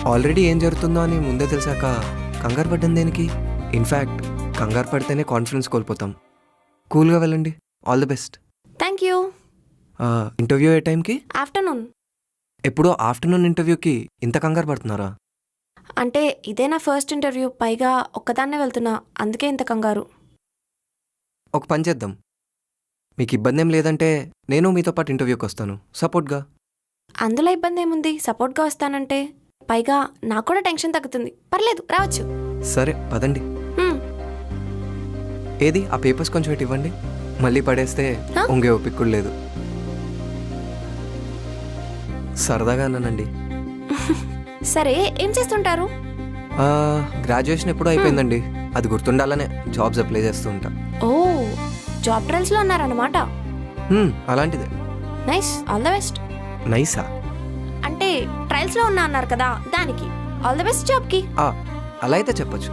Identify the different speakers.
Speaker 1: Already ఏం జరుగుతుందో అని ముందే తెలిసాక కంగారు పడ్డం దేనికి? ఇన్ఫ్యాక్ట్ కంగారు పడితేనే కాన్ఫిడెన్స్ కోల్పోతాం. కూల్గా వెళ్ళండి. All the best.
Speaker 2: Thank you.
Speaker 1: Interview ఏ టైంకి?
Speaker 2: ఆఫ్టర్నూన్.
Speaker 1: ఎప్పుడో ఆఫ్టర్నూన్ ఇంటర్వ్యూకి ఇంత కంగారు పడుతున్నారా?
Speaker 2: అంటే ఇదే నా ఫస్ట్ ఇంటర్వ్యూ, పైగా ఒక్కదాన్నే వెళ్తున్నా, అందుకే ఇంత కంగారు.
Speaker 1: ఒక పని చేద్దాం. మీకు ఇబ్బంది ఏం లేదంటే నేను మీతో పాటు ఇంటర్వ్యూకి వస్తాను సపోర్ట్గా.
Speaker 2: అందులో ఇబ్బంది ఏముంది? సపోర్ట్గా వస్తానంటే. పైగా నాకు కూడా టెన్షన్ తగ్గుతుంది. పర్లేదు, రావచ్చు.
Speaker 1: సరే పదండి. ఏది ఆ పేపర్స్ కొంచెం ఇటు ఇవ్వండి. మళ్ళీ పడేస్తే ఉంగే ఓపిక లేదు. సరదాగా అన్నానండి.
Speaker 2: సరే, ఏం చేస్తుంటారు?
Speaker 1: గ్రాడ్యుయేషన్ ఎప్పుడూ అయిపోయిందండి. అది గుర్తుండాలనే జాబ్స్ అప్లై చేస్తూ ఉంటా.
Speaker 2: ఓ, జాబ్ ట్రయల్స్లో ఉన్నారన్నమాట.
Speaker 1: అలాంటిదే.
Speaker 2: Nice, all the best.
Speaker 1: నైసా?
Speaker 2: అంటే ట్రయల్స్లో ఉన్నా అన్నారు కదా, దానికి ఆల్ ద బెస్ట్ జాబ్కి.
Speaker 1: అలా అయితే చెప్పచ్చు.